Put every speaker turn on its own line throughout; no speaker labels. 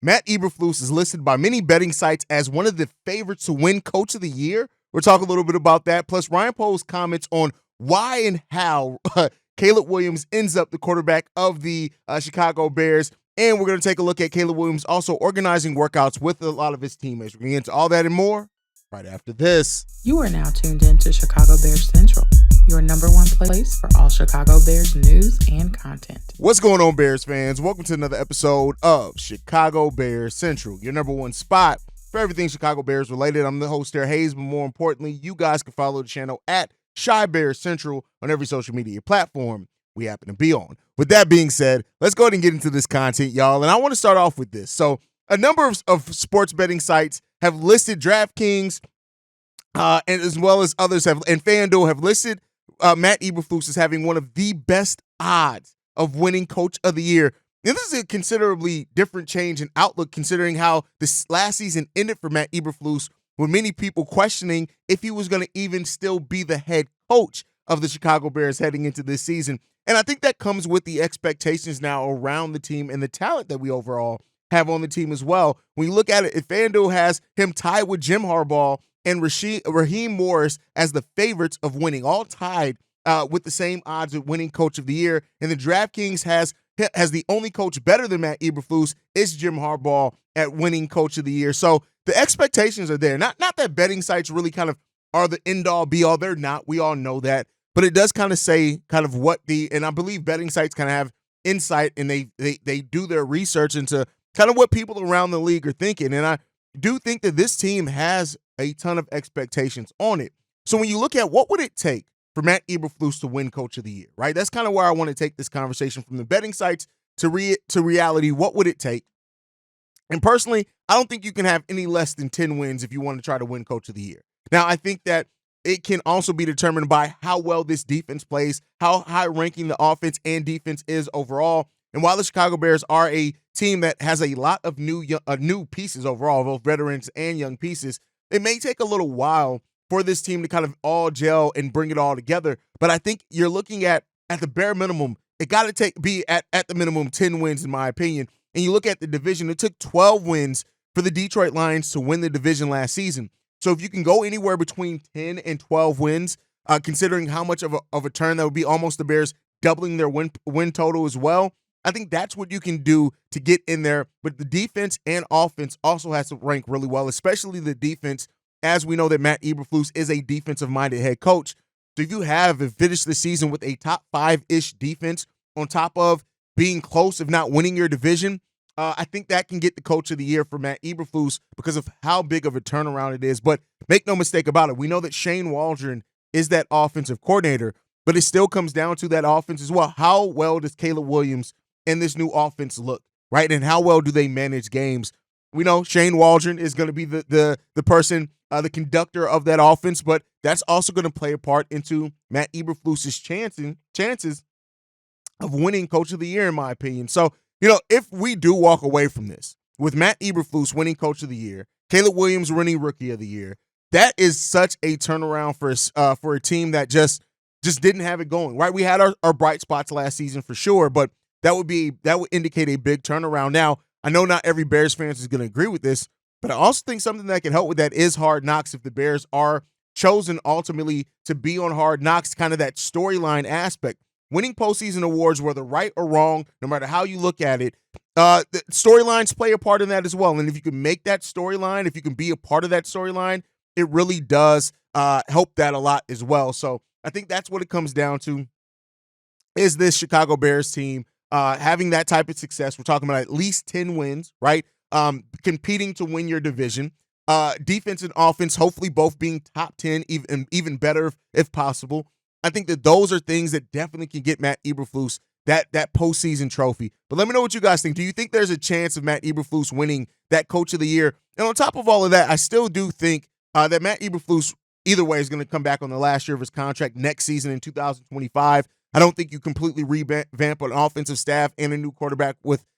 Matt Eberflus is listed by many betting sites as one of the favorites to win Coach of the Year. We'll talk a little bit about that. Plus, Ryan Poles comments on why and how Caleb Williams ends up the quarterback of the Chicago Bears. And we're going to take a look at Caleb Williams also organizing workouts with a lot of his teammates. We're going to get into all that and more right after this.
You are now tuned in to Chicago Bears Central, your number one place for all Chicago Bears news and content.
What's going on, Bears fans? Welcome to another episode of Chicago Bears Central, your number one spot for everything Chicago Bears related. I'm the host there, Haize, but more importantly, you guys can follow the channel at Chi Bears Central on every social media platform we happen to be on. With that being said, let's go ahead and get into this content, y'all. And I want to start off with this. So a number of sports betting sites have listed DraftKings and as well as others have, and FanDuel have listed Matt Eberflus as having one of the best odds of winning Coach of the Year. And this is a considerably different change in outlook considering how this last season ended for Matt Eberflus, with many people questioning if he was going to even still be the head coach of the Chicago Bears heading into this season. And I think that comes with the expectations now around the team and the talent that we overall have on the team as well. When you look at it, if FanDuel has him tied with Jim Harbaugh and Raheem Morris as the favorites of winning, all tied with the same odds of winning Coach of the Year. And the DraftKings has the only coach better than Matt Eberflus is Jim Harbaugh at winning Coach of the Year. So the expectations are there. Not that betting sites really kind of are the end-all, be-all. They're not. We all know that. But it does kind of say kind of what and I believe betting sites kind of have insight and they do their research into kind of what people around the league are thinking. And I do think that this team has a ton of expectations on it. So when you look at what would it take for Matt Eberflus to win Coach of the Year, right? That's kind of where I want to take this conversation from the betting sites to reality. What would it take? And personally, I don't think you can have any less than 10 wins if you want to try to win Coach of the Year. Now, I think that it can also be determined by how well this defense plays, how high ranking the offense and defense is overall. And while the Chicago Bears are a team that has a lot of new pieces overall, both veterans and young pieces, it may take a little while for this team to kind of all gel and bring it all together. But I think you're looking at the bare minimum, it got to be at the minimum 10 wins, in my opinion. And you look at the division, it took 12 wins for the Detroit Lions to win the division last season. So if you can go anywhere between 10 and 12 wins, considering how much of a turn that would be, almost the Bears doubling their win total as well, I think that's what you can do to get in there. But the defense and offense also has to rank really well, especially the defense, as we know that Matt Eberflus is a defensive-minded head coach. So if you have finished the season with a top 5-ish defense on top of being close, if not winning your division, I think that can get the Coach of the Year for Matt Eberflus because of how big of a turnaround it is. But make no mistake about it, we know that Shane Waldron is that offensive coordinator, but it still comes down to that offense as well. How well does Caleb Williams and this new offense look, right? And how well do they manage games? We know Shane Waldron is going to be the person, the conductor of that offense, but that's also going to play a part into Matt Eberflus's chances of winning Coach of the Year, in my opinion. So, if we do walk away from this with Matt Eberflus winning Coach of the Year, Caleb Williams winning Rookie of the Year, that is such a turnaround for a team that just didn't have it going, right? We had our bright spots last season for sure, but that would indicate a big turnaround. Now, I know not every Bears fan is going to agree with this, but I also think something that can help with that is Hard Knocks. If the Bears are chosen ultimately to be on Hard Knocks, kind of that storyline aspect. Winning postseason awards, whether right or wrong, no matter how you look at it, the storylines play a part in that as well. And if you can make that storyline, if you can be a part of that storyline, it really does help that a lot as well. So I think that's what it comes down to, is this Chicago Bears team having that type of success. We're talking about at least 10 wins, right? Competing to win your division. Defense and offense, hopefully both being top 10, even better if possible. I think that those are things that definitely can get Matt Eberflus that postseason trophy. But let me know what you guys think. Do you think there's a chance of Matt Eberflus winning that Coach of the Year? And on top of all of that, I still do think that Matt Eberflus, either way, is going to come back on the last year of his contract next season in 2025. I don't think you completely revamp an offensive staff and a new quarterback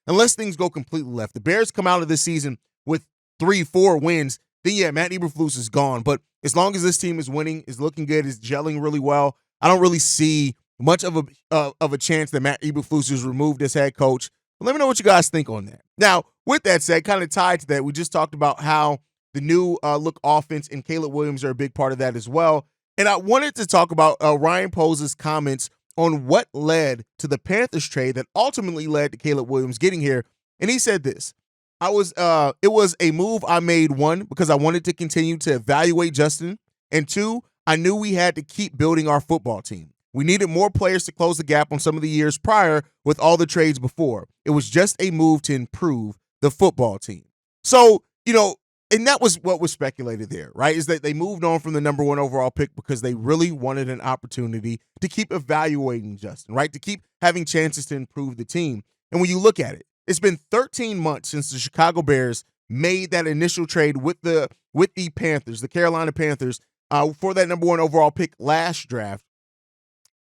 unless things go completely left. The Bears come out of this season with 3-4 wins, then yeah, Matt Eberflus is gone. But as long as this team is winning, is looking good, is gelling really well, I don't really see much of a chance that Matt Eberflus is removed as head coach. But let me know what you guys think on that. Now, with that said, kind of tied to that, we just talked about how the new look offense and Caleb Williams are a big part of that as well. And I wanted to talk about Ryan Poles' comments on what led to the Panthers trade that ultimately led to Caleb Williams getting here. And he said this. It was a move I made, one, because I wanted to continue to evaluate Justin, and two, I knew we had to keep building our football team. We needed more players to close the gap on some of the years prior with all the trades before. It was just a move to improve the football team. So, and that was what was speculated there, right? Is that they moved on from the number 1 overall pick because they really wanted an opportunity to keep evaluating Justin, right? To keep having chances to improve the team. And when you look at it, it's been 13 months since the Chicago Bears made that initial trade with the Panthers, the Carolina Panthers, for that number 1 overall pick last draft.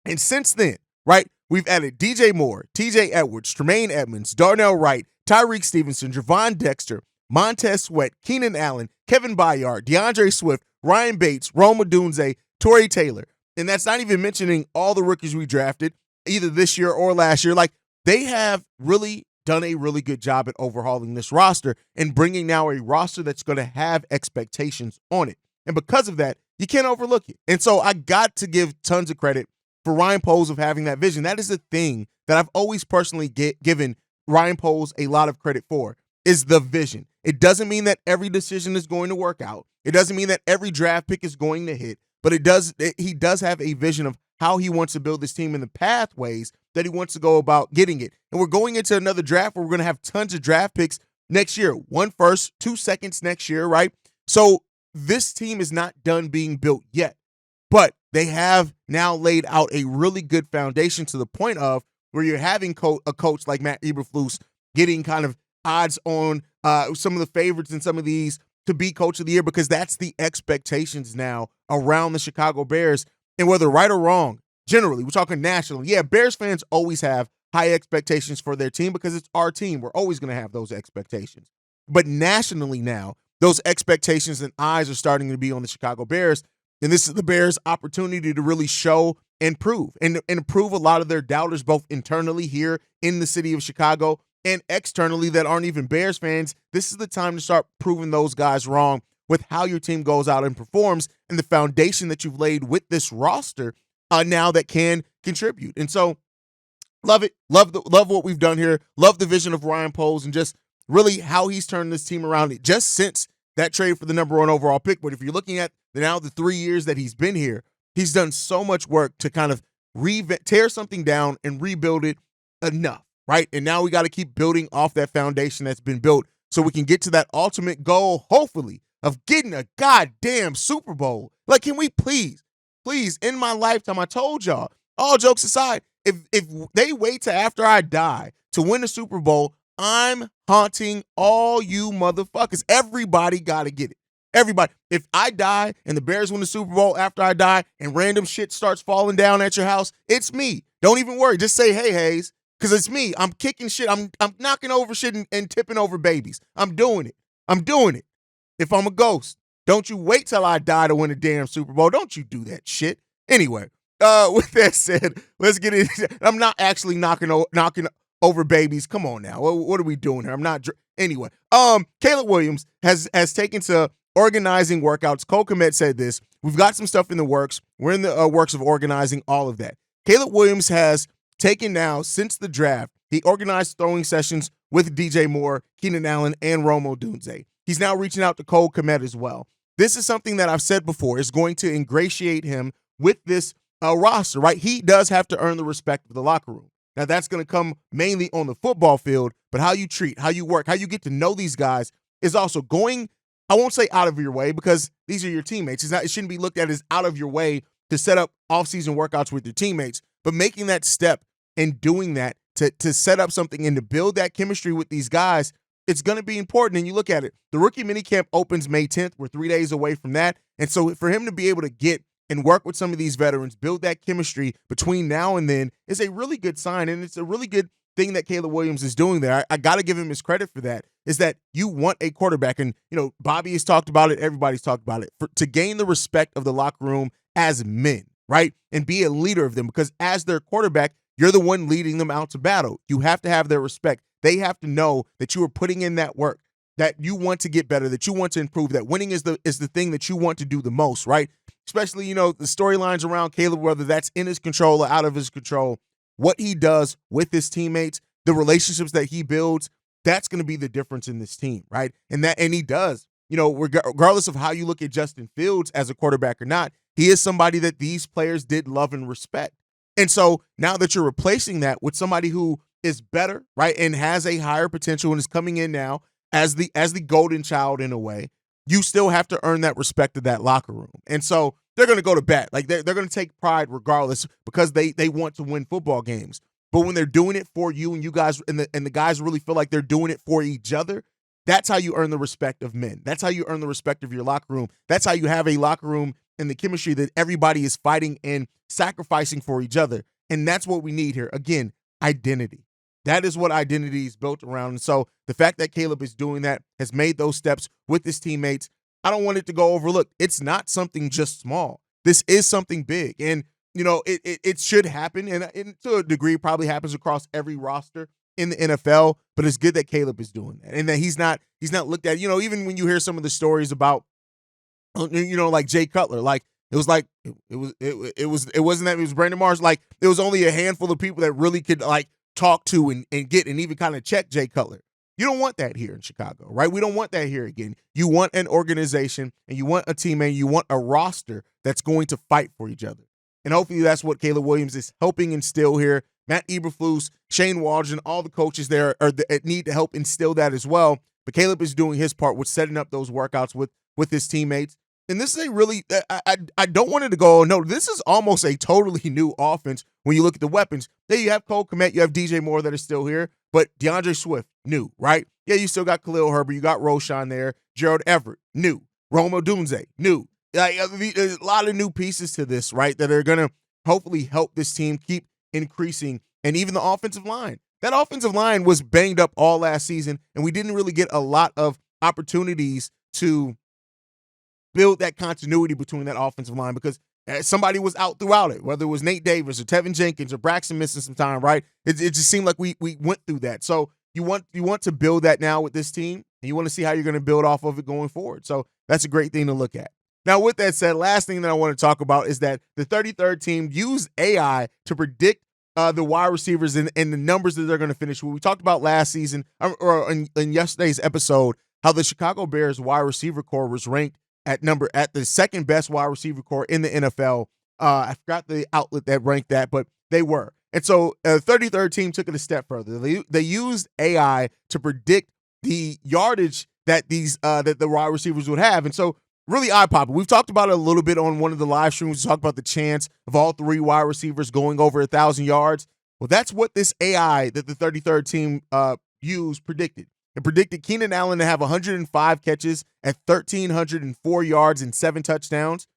And since then, right, we've added DJ Moore, TJ Edwards, Tremaine Edmonds, Darnell Wright, Tyreek Stevenson, Javon Dexter, Montez Sweat, Keenan Allen, Kevin Byard, DeAndre Swift, Ryan Bates, Rome Odunze, Torrey Taylor. And that's not even mentioning all the rookies we drafted, either this year or last year. Like, they have really done a really good job at overhauling this roster and bringing now a roster that's going to have expectations on it. And because of that, you can't overlook it. And so I got to give tons of credit for Ryan Poles of having that vision. That is the thing that I've always personally given Ryan Poles a lot of credit for, is the vision. It doesn't mean that every decision is going to work out. It doesn't mean that every draft pick is going to hit, but he does have a vision of how he wants to build this team and the pathways that he wants to go about getting it. And we're going into another draft where we're going to have tons of draft picks next year. 1 first, 2 seconds next year, right? So this team is not done being built yet, but they have now laid out a really good foundation to the point of where you're having a coach like Matt Eberflus getting kind of odds on some of the favorites in some of these to be coach of the year, because that's the expectations now around the Chicago Bears. And whether right or wrong, generally, we're talking nationally. Yeah, Bears fans always have high expectations for their team because it's our team. We're always going to have those expectations. But nationally now, those expectations and eyes are starting to be on the Chicago Bears. And this is the Bears' opportunity to really show and prove and prove a lot of their doubters, both internally here in the city of Chicago and externally that aren't even Bears fans. This is the time to start proving those guys wrong with how your team goes out and performs and the foundation that you've laid with this roster now that can contribute. And so love it. Love what we've done here. Love the vision of Ryan Poles and just really how he's turned this team around just since that trade for the number 1 overall pick. But if you're looking at now the 3 years that he's been here, he's done so much work to kind of tear something down and rebuild it enough, right? And now we got to keep building off that foundation that's been built so we can get to that ultimate goal, hopefully, of getting a goddamn Super Bowl. Like, can we please, in my lifetime, I told y'all, all jokes aside, if they wait till after I die to win the Super Bowl, I'm haunting all you motherfuckers. Everybody got to get it. Everybody. If I die and the Bears win the Super Bowl after I die and random shit starts falling down at your house, it's me. Don't even worry. Just say, hey, Haize, because it's me. I'm kicking shit. I'm knocking over shit and tipping over babies. I'm doing it. If I'm a ghost, don't you wait till I die to win a damn Super Bowl. Don't you do that shit. Anyway, with that said, let's get into it. I'm not actually knocking over babies. Come on now. What are we doing here? I'm not. Anyway, Caleb Williams has taken to organizing workouts. Cole Kmet said this. We've got some stuff in the works. We're in the works of organizing all of that. Caleb Williams has taken now, since the draft, he organized throwing sessions with DJ Moore, Keenan Allen, and Rome Odunze. He's now reaching out to Cole Kmet as well. This is something that I've said before is going to ingratiate him with this roster, right? He does have to earn the respect of the locker room. Now, that's going to come mainly on the football field, but how you treat, how you work, how you get to know these guys is also going, I won't say out of your way, because these are your teammates. It shouldn't be looked at as out of your way to set up offseason workouts with your teammates, but making that step and doing that to set up something and to build that chemistry with these guys, it's going to be important. And you look at it, the rookie minicamp opens May 10th. We're 3 days away from that. And so for him to be able to get and work with some of these veterans, build that chemistry between now and then is a really good sign. And it's a really good thing that Caleb Williams is doing there. I got to give him his credit for that, is that you want a quarterback. And, Bobby has talked about it. Everybody's talked about it. To gain the respect of the locker room as men, right? And be a leader of them, because as their quarterback, you're the one leading them out to battle. You have to have their respect. They have to know that you are putting in that work, that you want to get better, that you want to improve, that winning is the thing that you want to do the most, right? Especially, the storylines around Caleb, whether that's in his control or out of his control, what he does with his teammates, the relationships that he builds, that's going to be the difference in this team, right? And he does, regardless of how you look at Justin Fields as a quarterback or not, he is somebody that these players did love and respect. And so now that you're replacing that with somebody who is better, right, and has a higher potential and is coming in now as the golden child in a way, you still have to earn that respect of that locker room. And so they're going to go to bat. Like they're going to take pride regardless because they want to win football games. But when they're doing it for you and you guys and the guys really feel like they're doing it for each other, that's how you earn the respect of men. That's how you earn the respect of your locker room. That's how you have a locker room and the chemistry that everybody is fighting and sacrificing for each other. And that's what we need here. Again, identity. That is what identity is built around. And so the fact that Caleb is doing that, has made those steps with his teammates, I don't want it to go overlooked. It's not something just small. This is something big. And, it should happen. And to a degree, probably happens across every roster in the NFL. But it's good that Caleb is doing that. And that he's not looked at, even when you hear some of the stories about, like Jay Cutler, like, it wasn't that it was Brandon Marsh. Like, there was only a handful of people that really could, like, talk to and get and even kind of check Jay Cutler. You don't want that here in Chicago, right? We don't want that here again. You want an organization and you want a teammate, you want a roster that's going to fight for each other. And hopefully that's what Caleb Williams is helping instill here. Matt Eberflus, Shane Waldron, all the coaches there need to help instill that as well. But Caleb is doing his part with setting up those workouts with his teammates. And this is a really, I don't want it to go, no, this is almost a totally new offense when you look at the weapons. There you have Cole Kmet, you have DJ Moore that is still here, but DeAndre Swift, new, right? Yeah, you still got Khalil Herbert, you got Roshan there, Gerald Everett, new, Rome Odunze, new. Like, there's a lot of new pieces to this, right, that are going to hopefully help this team keep increasing. And even the offensive line. That offensive line was banged up all last season, and we didn't really get a lot of opportunities to build that continuity between that offensive line because somebody was out throughout it, whether it was Nate Davis or Tevin Jenkins or Braxton missing some time, right? It just seemed like we went through that. So you want to build that now with this team, and you want to see how you're going to build off of it going forward. So that's a great thing to look at. Now, with that said, last thing that I want to talk about is that the 33rd team used AI to predict the wide receivers and the numbers that they're going to finish with. We talked about last season or in yesterday's episode how the Chicago Bears wide receiver core was ranked at the second best wide receiver core in the NFL. I forgot the outlet that ranked that, but they were. And so the 33rd team took it a step further. They used AI to predict the yardage that that the wide receivers would have. And so really eye-popping. We've talked about it a little bit on one of the live streams. We talked about the chance of all three wide receivers going over 1,000 yards. Well, that's what this AI that the 33rd team used predicted. It predicted Keenan Allen to have 105 catches at 1,304 yards and 7 touchdowns.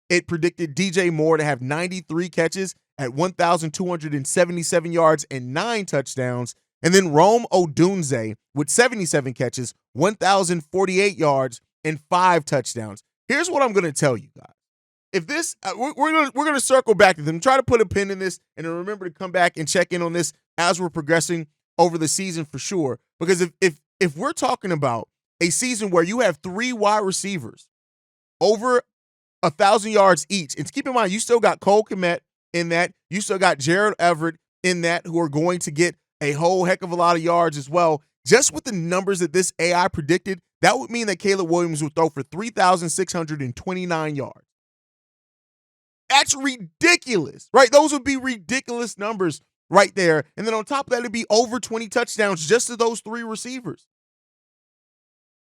It predicted DJ Moore to have 93 catches at 1,277 yards and 9 touchdowns. And then Rome Odunze with 77 catches, 1,048 yards, and 5 touchdowns. Here's what I'm going to tell you guys. If this, we're going to circle back to them, try to put a pin in this, and remember to come back and check in on this as we're progressing over the season for sure. Because if we're talking about a season where you have 3 wide receivers over 1,000 yards each, and keep in mind, you still got Cole Kmet in that, you still got Gerald Everett in that, who are going to get a whole heck of a lot of yards as well. Just with the numbers that this AI predicted, that would mean that Caleb Williams would throw for 3,629 yards. That's ridiculous, right? Those would be ridiculous numbers right there. And then on top of that, it'd be over 20 touchdowns just to those 3 receivers.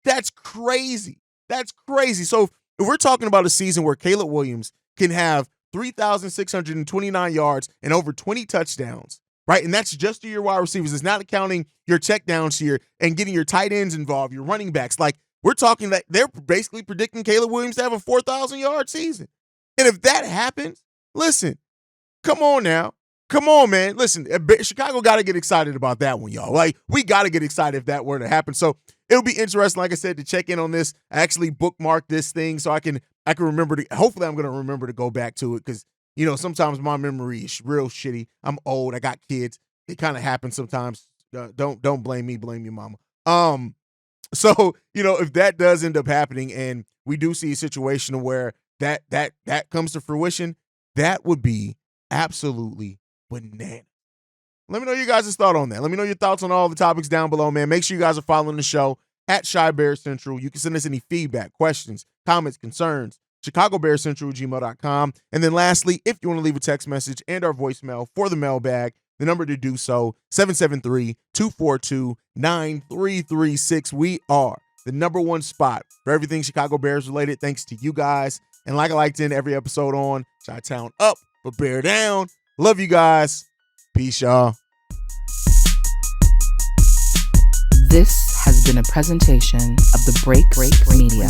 That's crazy. That's crazy. So if we're talking about a season where Caleb Williams can have 3,629 yards and over 20 touchdowns, right? And that's just to your wide receivers. It's not accounting your checkdowns here and getting your tight ends involved, your running backs. Like, we're talking that they're basically predicting Caleb Williams to have a 4,000-yard season. And if that happens, listen, come on now. Come on, man. Listen, Chicago got to get excited about that one, y'all. Like, we got to get excited if that were to happen. So it'll be interesting, like I said, to check in on this. I actually bookmarked this thing so I can remember to, hopefully I'm going to remember to go back to it because, sometimes my memory is real shitty. I'm old. I got kids. It kind of happens sometimes. Don't blame me, blame your mama. So, if that does end up happening and we do see a situation where that comes to fruition, that would be absolutely bananas. Let me know your guys' thought on that. Let me know your thoughts on all the topics down below, man. Make sure you guys are following the show at Shy Bear Central. You can send us any feedback, questions, comments, concerns, ChicagoBearCentral@gmail.com. And then lastly, if you want to leave a text message and our voicemail for the mailbag, the number to do so, 773-242-9336. We are the number one spot for everything Chicago Bears related, thanks to you guys. And like I like to end every episode on, Chi-Town up, but Bear down. Love you guys. Peace, y'all.
This has been a presentation of the Break Media.